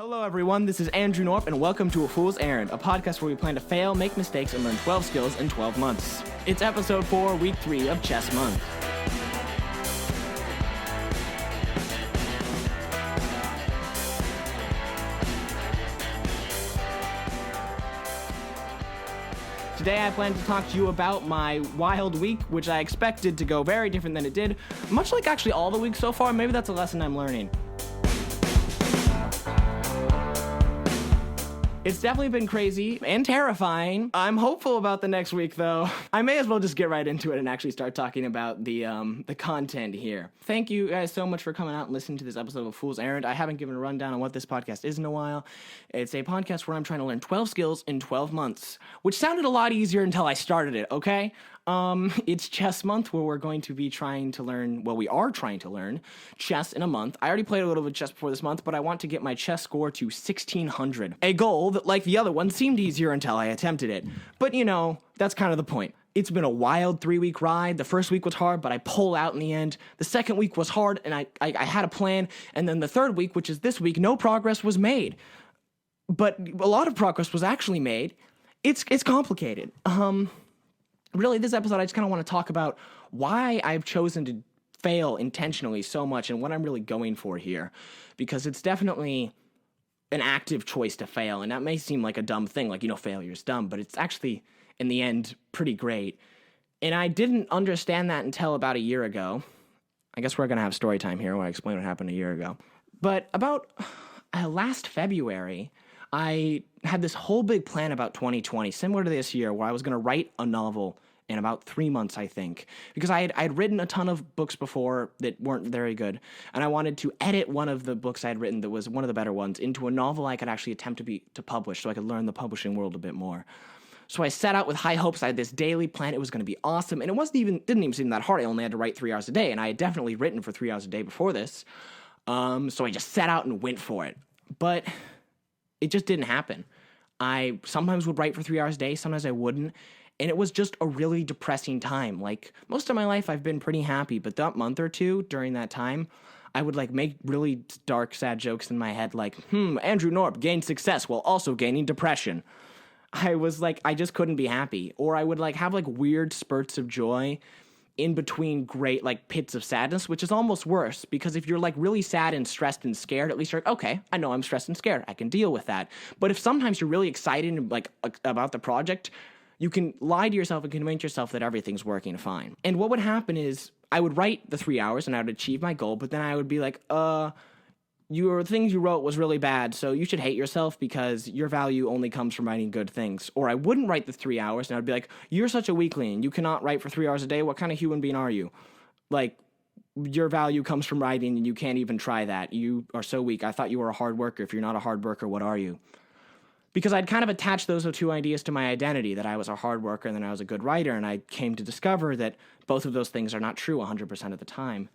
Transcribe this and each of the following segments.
Hello everyone, this is Andrew Norp and welcome to A Fool's Errand, a podcast where we plan to fail, make mistakes, and learn 12 skills in 12 months. It's episode 4, week 3 of Chess Month. Today I plan to talk to you about my wild week, which I expected to go very different than it did, much like actually all the weeks so far. Maybe that's a lesson I'm learning. It's definitely been crazy and terrifying. I'm hopeful about the next week, though. I may as well just get right into it and actually start talking about the content here. Thank you guys so much for coming out and listening to this episode of A Fool's Errand. I haven't given a rundown on what this podcast is in a while. It's a podcast where I'm trying to learn 12 skills in 12 months, which sounded a lot easier until I started it, okay? It's Chess Month, where we're going to be trying to learn, we are trying to learn chess in a month. I already played a little bit of chess before this month, but I want to get my chess score to 1600. A goal that, like the other one, seemed easier until I attempted it. But, that's kind of the point. It's been a wild 3-week ride. The first week was hard, but I pulled out in the end. The second week was hard, and I had a plan. And then the third week, which is this week, no progress was made. But a lot of progress was actually made. It's complicated. Really, this episode, I just kind of want to talk about why I've chosen to fail intentionally so much and what I'm really going for here. Because it's definitely an active choice to fail, and that may seem like a dumb thing, like, failure's dumb, but it's actually, in the end, pretty great. And I didn't understand that until about a year ago. I guess we're going to have story time here where I explain what happened a year ago. But about last February, I had this whole big plan about 2020, similar to this year, where I was going to write a novel in about 3 months, I think, because I had written a ton of books before that weren't very good, and I wanted to edit one of the books I had written that was one of the better ones into a novel I could actually attempt to publish, so I could learn the publishing world a bit more. So I set out with high hopes. I had this daily plan. It was going to be awesome, and it didn't even seem that hard. I only had to write 3 hours a day, and I had definitely written for 3 hours a day before this. So I just set out and went for it, but it just didn't happen. I sometimes would write for 3 hours a day, sometimes I wouldn't, and it was just a really depressing time. Like, most of my life I've been pretty happy, but that month or two during that time, I would make really dark, sad jokes in my head like, Andrew Norp gained success while also gaining depression. I was I just couldn't be happy. Or I would have weird spurts of joy in between great pits of sadness, which is almost worse, because if you're really sad and stressed and scared, at least you're okay, I know I'm stressed and scared, I can deal with that. But if sometimes you're really excited and about the project, you can lie to yourself and convince yourself that everything's working fine. And what would happen is I would write the 3 hours and I would achieve my goal, but then I would be your things you wrote was really bad, so you should hate yourself because your value only comes from writing good things. Or I wouldn't write the 3 hours, and I'd be you're such a weakling. You cannot write for 3 hours a day. What kind of human being are you? Your value comes from writing, and you can't even try that. You are so weak. I thought you were a hard worker. If you're not a hard worker, what are you? Because I'd kind of attached those two ideas to my identity, that I was a hard worker and then I was a good writer, and I came to discover that both of those things are not true 100% of the time.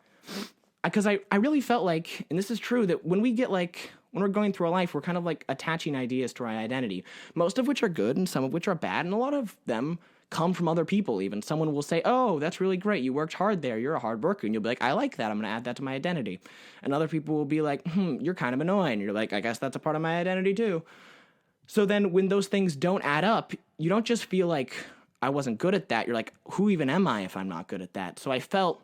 Because I really felt and this is true, that when we get when we're going through a life, we're kind of attaching ideas to our identity, most of which are good and some of which are bad, and a lot of them come from other people even. Someone will say, oh, that's really great, you worked hard there, you're a hard worker, and you'll be I like that, I'm going to add that to my identity. And other people will be you're kind of annoying, and you're I guess that's a part of my identity too. So then when those things don't add up, you don't just feel I wasn't good at that, you're who even am I if I'm not good at that? So I felt,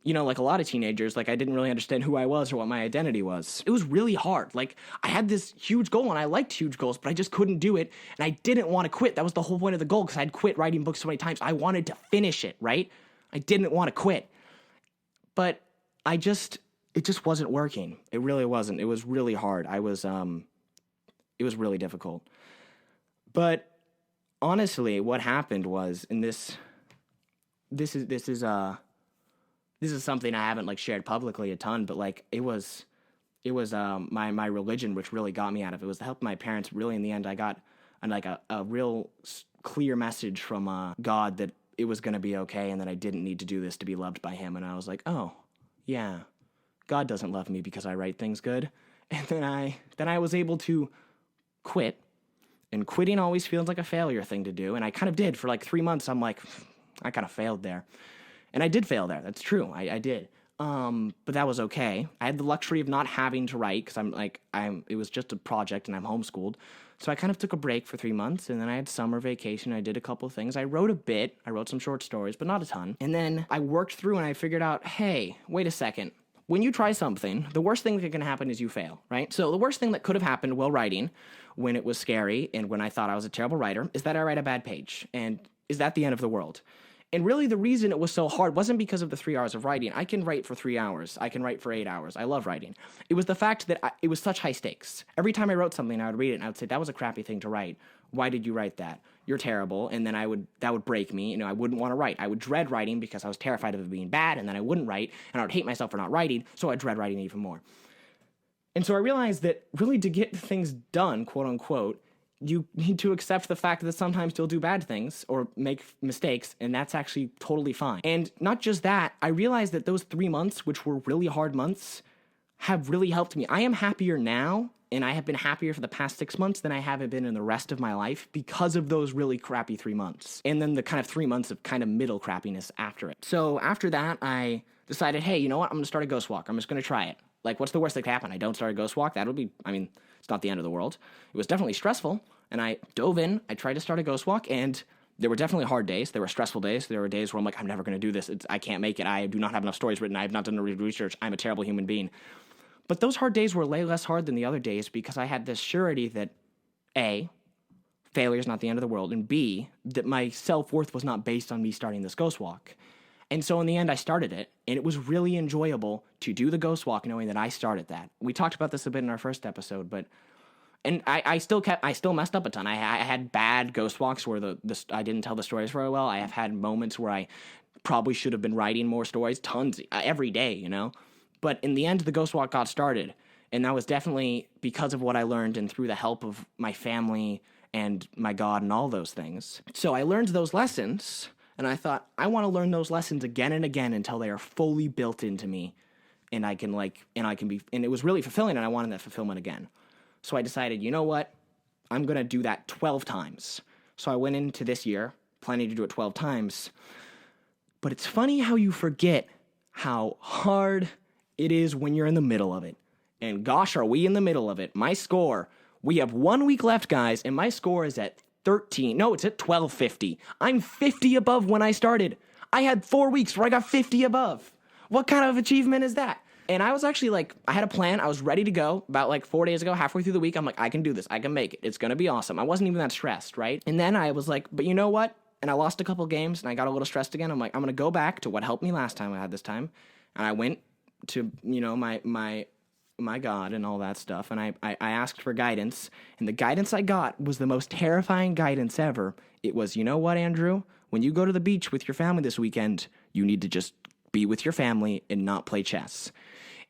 like a lot of teenagers, I didn't really understand who I was or what my identity was. It was really hard. I had this huge goal, and I liked huge goals, but I just couldn't do it, and I didn't want to quit. That was the whole point of the goal, because I'd quit writing books so many times. I wanted to finish it, right? I didn't want to quit. But it just wasn't working. It really wasn't. It was really hard. It was really difficult. But honestly, what happened was, and this is something I haven't shared publicly a ton, but it was my religion which really got me out of it. It was the help of my parents. Really, in the end, I got a real clear message from God that it was going to be okay, and that I didn't need to do this to be loved by Him. And I was oh, yeah, God doesn't love me because I write things good. And then I was able to quit, and quitting always feels like a failure thing to do, and I kind of did for 3 months. I'm I kind of failed there, and I did fail there. That's true. I did. But that was okay. I had the luxury of not having to write because it was just a project and I'm homeschooled. So I kind of took a break for 3 months, and then I had summer vacation. I did a couple of things. I wrote a bit. I wrote some short stories, but not a ton. And then I worked through and I figured out, hey, wait a second. When you try something, the worst thing that can happen is you fail, right? So the worst thing that could have happened while writing, when it was scary and when I thought I was a terrible writer, is that I write a bad page. And is that the end of the world? And really the reason it was so hard wasn't because of the 3 hours of writing. I can write for 3 hours. I can write for 8 hours. I love writing. It was the fact that it was such high stakes. Every time I wrote something, I would read it and I would say, that was a crappy thing to write. Why did you write that? You're terrible. And then that would break me. I wouldn't want to write. I would dread writing because I was terrified of it being bad, and then I wouldn't write, and I would hate myself for not writing, so I'd dread writing even more. And so I realized that really to get things done, quote unquote, you need to accept the fact that sometimes you'll do bad things or make mistakes, and that's actually totally fine. And not just that, I realized that those 3 months, which were really hard months, have really helped me. I am happier now, and I have been happier for the past 6 months than I have been in the rest of my life because of those really crappy 3 months. And then the kind of 3 months of kind of middle crappiness after it. So after that, I decided, hey, you know what? I'm going to start a ghost walk. I'm just going to try it. Like, what's the worst that could happen? I don't start a ghost walk. It's not the end of the world. It was definitely stressful, and I dove in. I tried to start a ghost walk, and there were definitely hard days. There were stressful days. There were days where I'm like, I'm never going to do this. I can't make it. I do not have enough stories written. I have not done the research. I'm a terrible human being. But those hard days were way less hard than the other days because I had this surety that, A, failure is not the end of the world, and B, that my self-worth was not based on me starting this ghost walk. And so in the end, I started it, and it was really enjoyable to do the ghost walk knowing that I started that. We talked about this a bit in our first episode, and I still messed up a ton. I had bad ghost walks where I didn't tell the stories very well. I have had moments where I probably should have been writing more stories, tons, every day, But in the end, the ghost walk got started, and that was definitely because of what I learned and through the help of my family and my God and all those things. So I learned those lessons, and I thought, I want to learn those lessons again and again until they are fully built into me, and and it was really fulfilling, and I wanted that fulfillment again. So I decided, you know what? I'm going to do that 12 times. So I went into this year planning to do it 12 times. But it's funny how you forget how hard it is when you're in the middle of it. And gosh, are we in the middle of it. My score, we have 1 week left, guys, and my score is at 13. No, it's at 1250. I'm 50 above when I started. I had 4 weeks where I got 50 above. What kind of achievement is that? And I was actually I had a plan. I was ready to go about 4 days ago, halfway through the week. I'm like, I can do this. I can make it. It's going to be awesome. I wasn't even that stressed, right? And then I was like, but you know what? And I lost a couple games and I got a little stressed again. I'm like, I'm going to go back to what helped me last time I had this time. And I went to, my God and all that stuff. And I asked for guidance. And the guidance I got was the most terrifying guidance ever. It was, you know what, Andrew? When you go to the beach with your family this weekend, you need to just be with your family and not play chess.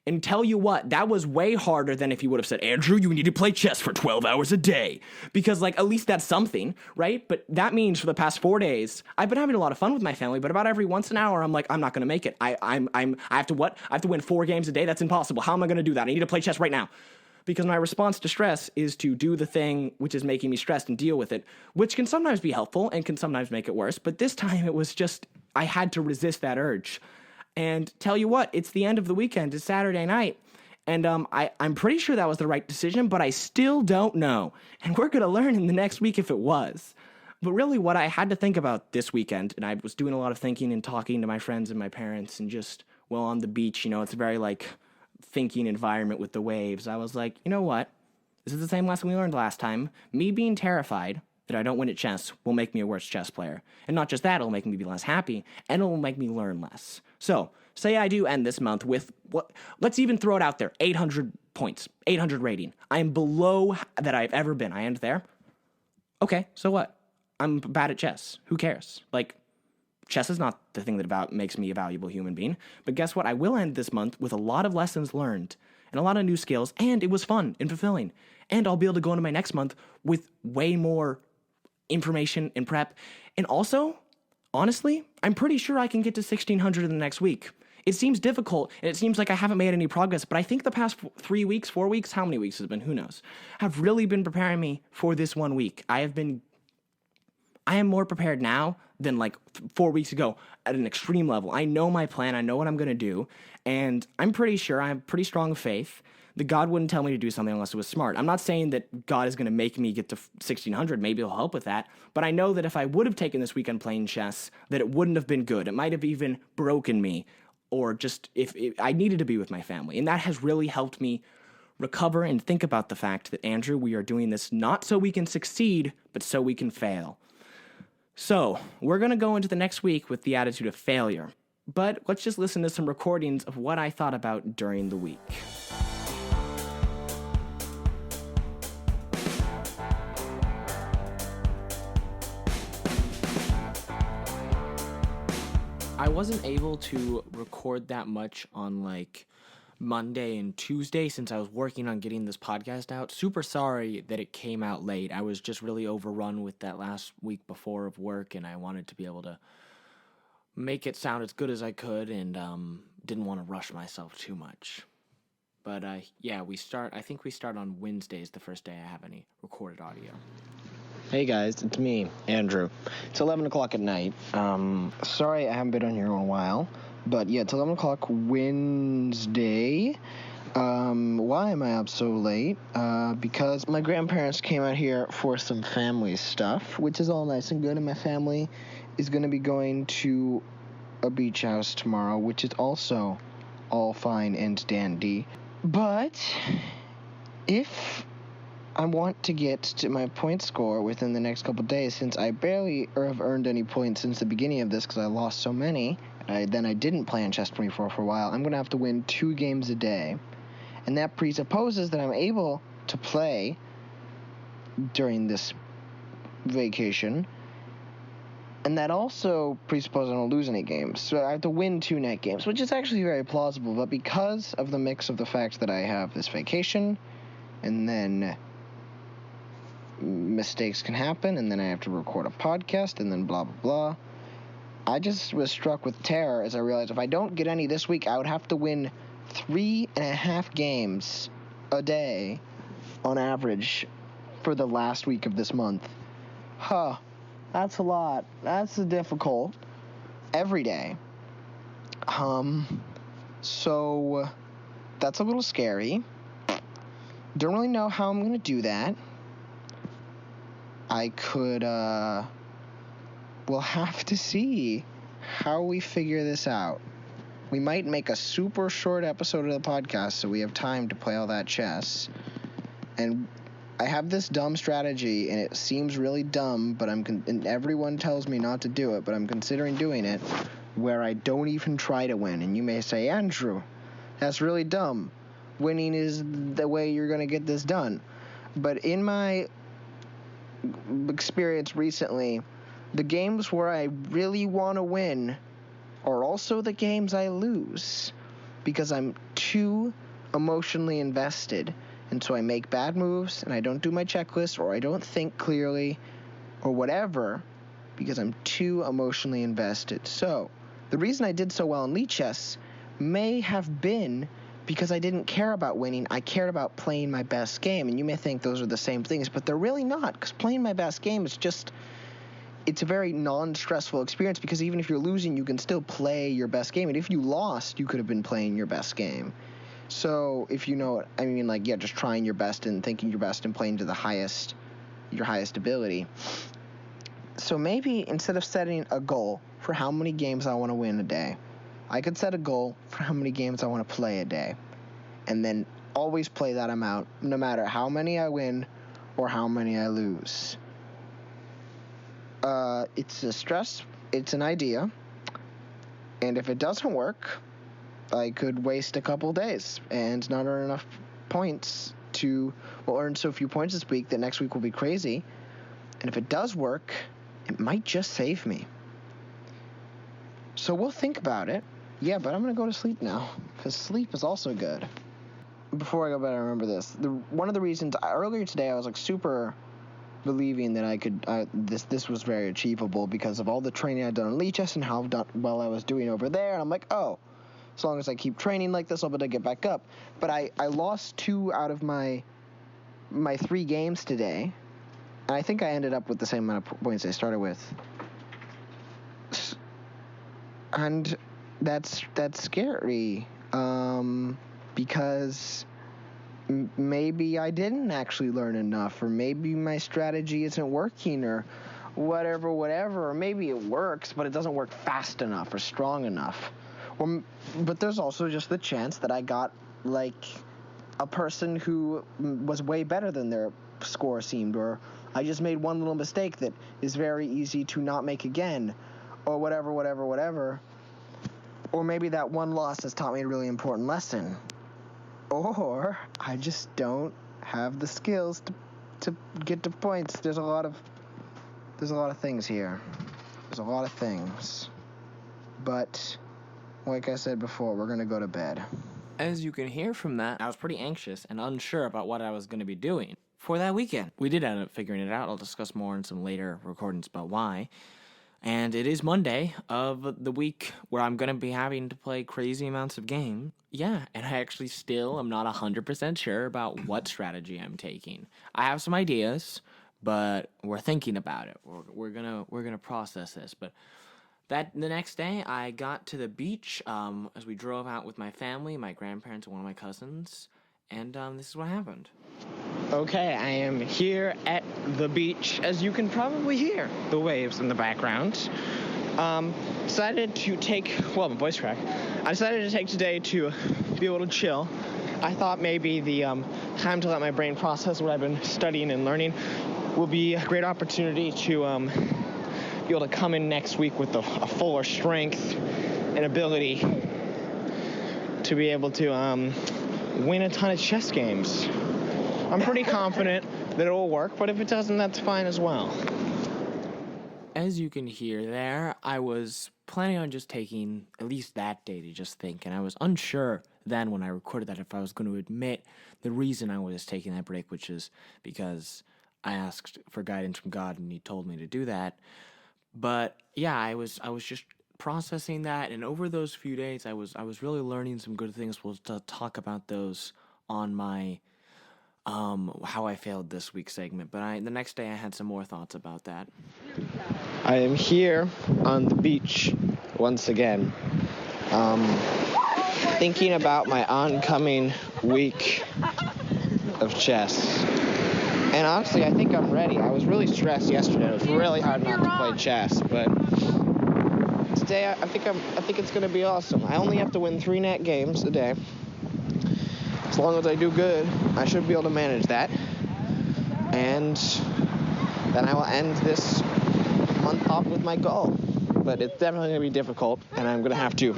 And tell you what, that was way harder than if you would have said, Andrew, you need to play chess for 12 hours a day. Because, at least that's something, right? But that means for the past 4 days, I've been having a lot of fun with my family, but about every once an hour, I'm like, I'm not going to make it. I have to what? I have to win 4 games a day? That's impossible. How am I going to do that? I need to play chess right now. Because my response to stress is to do the thing which is making me stressed and deal with it, which can sometimes be helpful and can sometimes make it worse. But this time it was just, I had to resist that urge. And tell you what, it's the end of the weekend. It's Saturday night. And I'm pretty sure that was the right decision, but I still don't know. And we're going to learn in the next week if it was. But really what I had to think about this weekend, and I was doing a lot of thinking and talking to my friends and my parents and just, on the beach, it's a very thinking environment with the waves. I was like, you know what? This is the same lesson we learned last time. Me being terrified that I don't win at chess will make me a worse chess player. And not just that, it'll make me be less happy, and it'll make me learn less. So, say I do end this month with, let's even throw it out there, 800 points, 800 rating. I am below that I've ever been. I end there. Okay, so what? I'm bad at chess. Who cares? Chess is not the thing that makes me a valuable human being. But guess what? I will end this month with a lot of lessons learned and a lot of new skills, and it was fun and fulfilling. And I'll be able to go into my next month with way more information and prep. And also, honestly, I'm pretty sure I can get to 1,600 in the next week. It seems difficult, and it seems like I haven't made any progress, but I think the past 3 weeks, 4 weeks, how many weeks has it been? Who knows? Have really been preparing me for this 1 week. I am more prepared now than like 4 weeks ago at an extreme level. I know my plan. I know what I'm going to do. And I'm pretty sure I have pretty strong faith that God wouldn't tell me to do something unless it was smart. I'm not saying that God is going to make me get to 1600. Maybe he'll help with that. But I know that if I would have taken this weekend playing chess, that it wouldn't have been good. It might have even broken me, or just if I needed to be with my family. And that has really helped me recover and think about the fact that, Andrew, we are doing this not so we can succeed, but so we can fail. So we're going to go into the next week with the attitude of failure. But let's just listen to some recordings of what I thought about during the week. I wasn't able to record that much on like Monday and Tuesday since I was working on getting this podcast out. Super sorry that it came out late. I was just really overrun with that last week before of work, and I wanted to be able to make it sound as good as I could, and didn't want to rush myself too much. But yeah, I think we start on Wednesdays, the first day I have any recorded audio. Hey guys, it's me, Andrew. It's 11 o'clock at night. Sorry I haven't been on here in a while, but yeah, it's 11 o'clock Wednesday. Why am I up so late? Because my grandparents came out here for some family stuff, which is all nice and good, and my family is going to be going to a beach house tomorrow, which is also all fine and dandy. But if I want to get to my point score within the next couple days, since I barely have earned any points since the beginning of this because I lost so many, then I didn't play on Chess24 for a while. I'm going to have to win 2 games a day, and that presupposes that I'm able to play during this vacation, and that also presupposes I don't lose any games. So I have to win 2 net games, which is actually very plausible, but because of the mix of the fact that I have this vacation, and then mistakes can happen, and then I have to record a podcast, and then blah, blah, blah. I just was struck with terror as I realized if I don't get any this week, I would have to win 3.5 games a day on average for the last week of this month. That's a lot. That's difficult. Every day. So that's a little scary. Don't really know how I'm going to do that. I could, we'll have to see how we figure this out. We might make a super short episode of the podcast so we have time to play all that chess. And I have this dumb strategy, and it seems really dumb, but and everyone tells me not to do it, but I'm considering doing it, where I don't even try to win. And you may say, Andrew, that's really dumb. Winning is the way you're going to get this done. But in my experience recently, the games where I really want to win are also the games I lose because I'm too emotionally invested, and so I make bad moves and I don't do my checklist, or I don't think clearly, or whatever, because I'm too emotionally invested. So the reason I did so well in Lichess may have been because I didn't care about winning. I cared about playing my best game. And you may think those are the same things, but they're really not, because playing my best game is just, it's a very non-stressful experience, because even if you're losing, you can still play your best game. And if you lost, you could have been playing your best game. So if you know what I mean, like, yeah, just trying your best and thinking your best and playing to your highest ability. So maybe instead of setting a goal for how many games I want to win a day, I could set a goal for how many games I want to play a day, and then always play that amount, no matter how many I win or how many I lose. It's an idea, and if it doesn't work, I could waste a couple days and not earn enough points to, earn so few points this week that next week will be crazy. And if it does work, it might just save me. So we'll think about it. Yeah, but I'm going to go to sleep now, because sleep is also good. Before I go to bed, I remember this. One of the reasons, earlier today, I was like super believing that I could, this was very achievable because of all the training I'd done on Lichess and how well I was doing over there. And I'm like, oh, as long as I keep training like this, I'll be able to get back up. But I lost 2 out of my 3 games today, I think I ended up with the same amount of points I started with. And that's scary, because maybe I didn't actually learn enough, or maybe my strategy isn't working, or whatever, or maybe it works, but it doesn't work fast enough or strong enough. But there's also just the chance that I got, like, a person who was way better than their score seemed, or I just made one little mistake that is very easy to not make again, or whatever. Or maybe that one loss has taught me a really important lesson. Or I just don't have the skills to get to points. There's a lot of things here. There's a lot of things. But like I said before, we're going to go to bed. As you can hear from that, I was pretty anxious and unsure about what I was going to be doing for that weekend. We did end up figuring it out. I'll discuss more in some later recordings about why. And it is Monday of the week where I'm going to be having to play crazy amounts of game. Yeah, and I actually still am not 100% sure about what strategy I'm taking. I have some ideas, but we're thinking about it. We're gonna process this. But the next day, I got to the beach as we drove out with my family, my grandparents, and one of my cousins. And this is what happened. Okay, I am here at the beach. As you can probably hear the waves in the background. Decided to take, my voice crack. I decided to take today to be able to chill. I thought maybe the time to let my brain process what I've been studying and learning will be a great opportunity to be able to come in next week with a fuller strength and ability to be able to win a ton of chess games. I'm pretty confident that it will work, but if it doesn't, that's fine as well. As you can hear there, I was planning on just taking at least that day to just think, and I was unsure then when I recorded that if I was going to admit the reason I was taking that break, which is because I asked for guidance from God and he told me to do that. But yeah, I was just processing that, and over those few days I was really learning some good things. We'll talk about those on my how I failed this week segment, but the next day I had some more thoughts about that. I am here on the beach once again, thinking about my oncoming week of chess. And honestly, I think I'm ready. I was really stressed yesterday. It was really hard not to play chess, but today I think it's going to be awesome. I only have to win 3 net games a day. As long as I do good, I should be able to manage that. And then I will end this month off with my goal. But it's definitely going to be difficult, and I'm going to have to,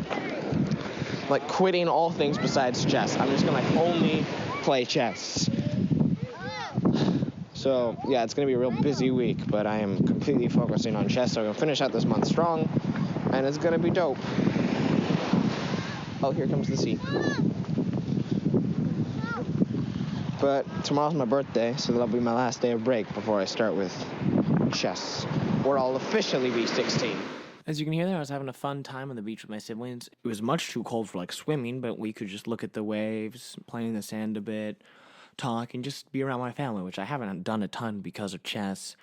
quitting all things besides chess. I'm just going to only play chess. So, yeah, it's going to be a real busy week, but I am completely focusing on chess, so I'm going to finish out this month strong, and it's going to be dope. Oh, here comes the sea. But tomorrow's my birthday, so that'll be my last day of break before I start with chess, where I'll officially be 16. As you can hear there, I was having a fun time on the beach with my siblings. It was much too cold for swimming, but we could just look at the waves, play in the sand a bit, talk, and just be around my family, which I haven't done a ton because of chess.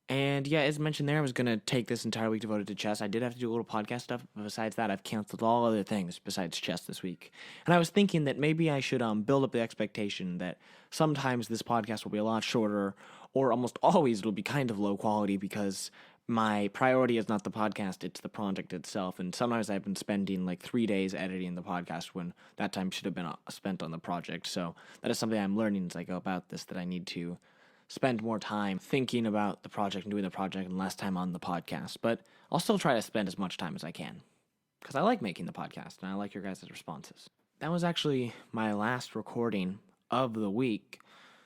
And yeah, as mentioned there, I was going to take this entire week devoted to chess. I did have to do a little podcast stuff, but besides that, I've canceled all other things besides chess this week. And I was thinking that maybe I should build up the expectation that sometimes this podcast will be a lot shorter, or almost always it'll be kind of low quality, because my priority is not the podcast, it's the project itself. And sometimes I've been spending 3 days editing the podcast when that time should have been spent on the project. So that is something I'm learning as I go about this, that I need to spend more time thinking about the project and doing the project and less time on the podcast. But I'll still try to spend as much time as I can, because I like making the podcast and I like your guys' responses. That was actually my last recording of the week.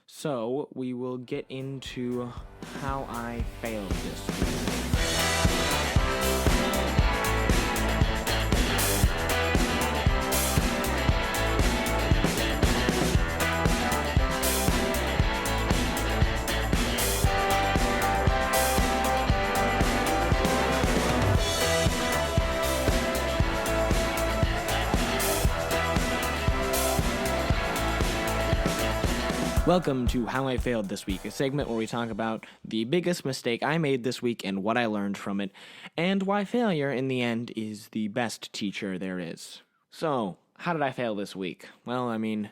So we will get into how I failed this week. Welcome to How I Failed This Week, a segment where we talk about the biggest mistake I made this week and what I learned from it, and why failure, in the end, is the best teacher there is. So, how did I fail this week? Well, I mean,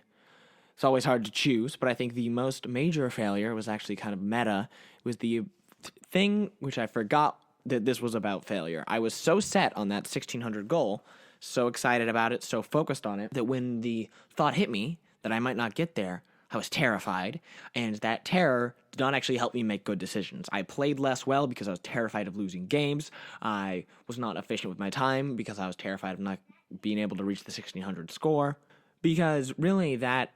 it's always hard to choose, but I think the most major failure was actually kind of meta. It was the thing which I forgot that this was about failure. I was so set on that 1600 goal, so excited about it, so focused on it, that when the thought hit me that I might not get there, I was terrified, and that terror did not actually help me make good decisions. I played less well because I was terrified of losing games. I was not efficient with my time because I was terrified of not being able to reach the 1600 score. Because really, that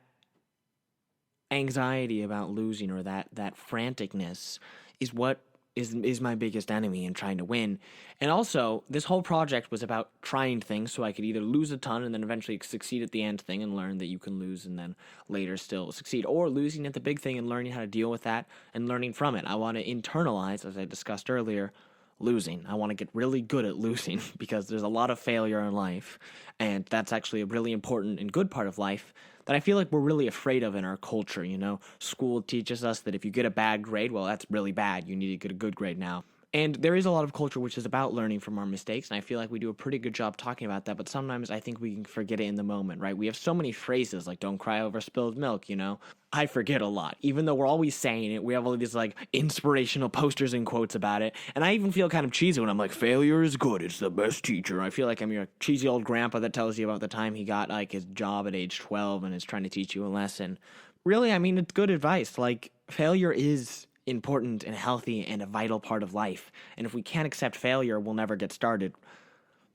anxiety about losing or that franticness is what is my biggest enemy in trying to win. And also, this whole project was about trying things so I could either lose a ton and then eventually succeed at the end thing and learn that you can lose and then later still succeed, or losing at the big thing and learning how to deal with that and learning from it. I want to internalize, as I discussed earlier, losing. I want to get really good at losing because there's a lot of failure in life, and that's actually a really important and good part of life that I feel like we're really afraid of in our culture, you know? School teaches us that if you get a bad grade, well, that's really bad. You need to get a good grade now. And there is a lot of culture which is about learning from our mistakes, and I feel like we do a pretty good job talking about that, but sometimes I think we can forget it in the moment, right? We have so many phrases like, don't cry over spilled milk, you know? I forget a lot. Even though we're always saying it, we have all these like inspirational posters and quotes about it, and I even feel kind of cheesy when I'm like, failure is good, it's the best teacher. I feel like I'm your cheesy old grandpa that tells you about the time he got like his job at age 12 and is trying to teach you a lesson. Really, I mean, it's good advice. Like, failure is important and healthy and a vital part of life. And if we can't accept failure, we'll never get started.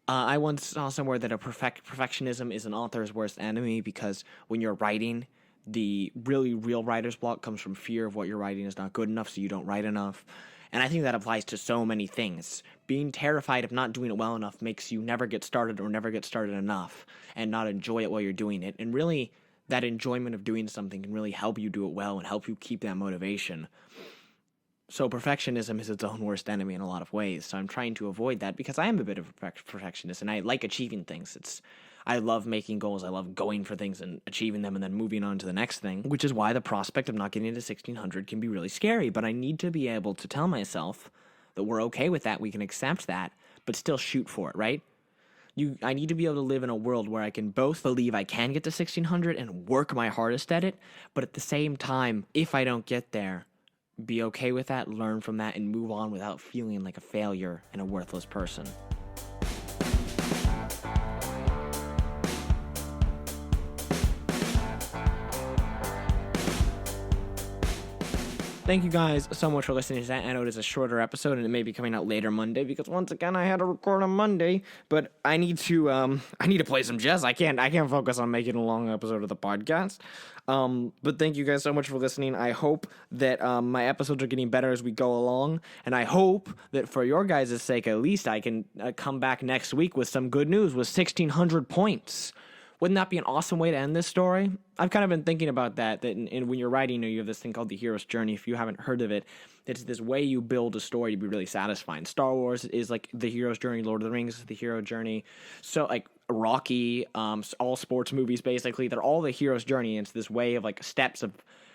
I once saw somewhere that perfectionism is an author's worst enemy because when you're writing, the really real writer's block comes from fear of what you're writing is not good enough, so you don't write enough. And I think that applies to so many things. Being terrified of not doing it well enough makes you never get started or never get started enough and not enjoy it while you're doing it. And really, that enjoyment of doing something can really help you do it well and help you keep that motivation. So perfectionism is its own worst enemy in a lot of ways. So I'm trying to avoid that because I am a bit of a perfectionist and I like achieving things. I love making goals. I love going for things and achieving them and then moving on to the next thing, which is why the prospect of not getting to 1600 can be really scary. But I need to be able to tell myself that we're okay with that. We can accept that, but still shoot for it, right? I need to be able to live in a world where I can both believe I can get to 1600 and work my hardest at it, but at the same time, if I don't get there, be okay with that, learn from that, and move on without feeling like a failure and a worthless person. Thank you guys so much for listening to that. I know it is a shorter episode and it may be coming out later Monday because once again I had to record on Monday, but I need to play some chess. I can't focus on making a long episode of the podcast. But thank you guys so much for listening. I hope that my episodes are getting better as we go along, and I hope that for your guys' sake at least I can come back next week with some good news with 1600 points. Wouldn't that be an awesome way to end this story? I've kind of been thinking about that when you're writing, you have this thing called the hero's journey. If you haven't heard of it, it's this way you build a story to be really satisfying. Star Wars is like the hero's journey. Lord of the Rings is the hero journey. So like Rocky, all sports movies basically, they're all the hero's journey. It's this way of like steps of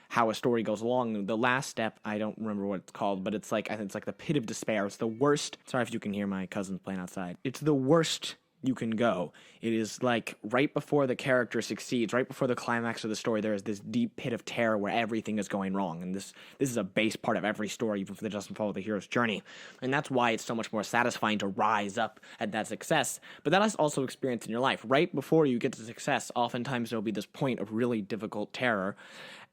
how a story goes along. The last step, I don't remember what it's called, but it's like, I think it's like the pit of despair. It's the worst. Sorry if you can hear my cousins playing outside. It's the worst you can go. It is like right before the character succeeds, right before the climax of the story, there is this deep pit of terror where everything is going wrong. And this is a base part of every story, even if it doesn't follow the hero's journey. And that's why it's so much more satisfying to rise up at that success. But that is also experience in your life. Right before you get to success, oftentimes there'll be this point of really difficult terror.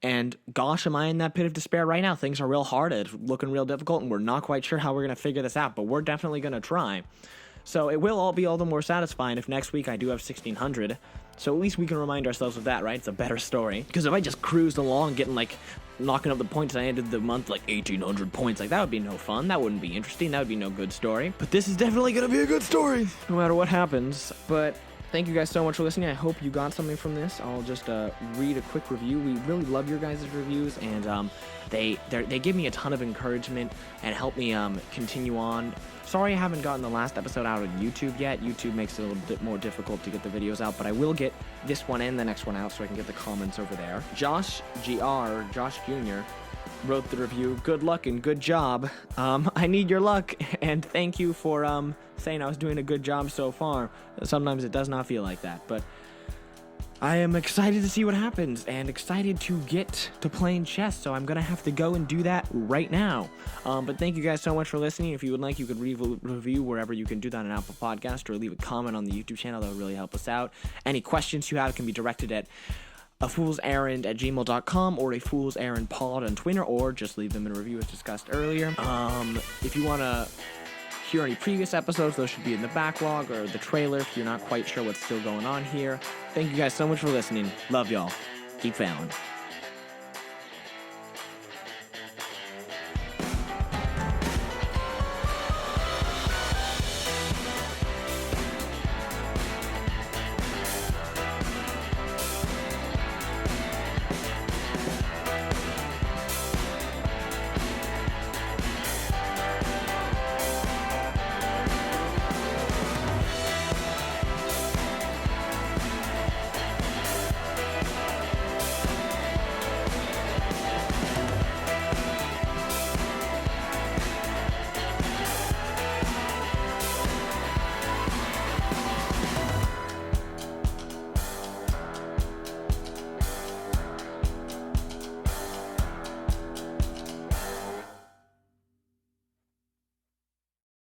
And gosh, am I in that pit of despair right now? Things are real hard, it's looking real difficult, and we're not quite sure how we're going to figure this out, but we're definitely going to try. So it will all be all the more satisfying if next week I do have 1600. So at least we can remind ourselves of that, right? It's a better story. Because if I just cruised along getting knocking up the points and I ended the month 1800 points, that would be no fun. That wouldn't be interesting. That would be no good story. But this is definitely going to be a good story, no matter what happens. But thank you guys so much for listening. I hope you got something from this. I'll just read a quick review. We really love your guys' reviews, and they give me a ton of encouragement and help me continue on. Sorry I haven't gotten the last episode out on YouTube yet. YouTube makes it a little bit more difficult to get the videos out, but I will get this one and the next one out so I can get the comments over there. Josh Jr., wrote the review. Good luck and good job. I need your luck, and thank you for saying I was doing a good job so far. Sometimes it does not feel like that, but I am excited to see what happens and excited to get to playing chess, so I'm gonna have to go and do that right now. But thank you guys so much for listening. If you would like, you could review wherever you can do that on Apple Podcast, or leave a comment on the YouTube channel. That would really help us out. Any questions you have can be directed at afoolserrand@gmail.com or afoolserrandpod on Twitter, or just leave them in a review as discussed earlier. If you want to hear any previous episodes, those should be in the backlog or the trailer if you're not quite sure what's still going on here. Thank you guys so much for listening. Love y'all. Keep failing.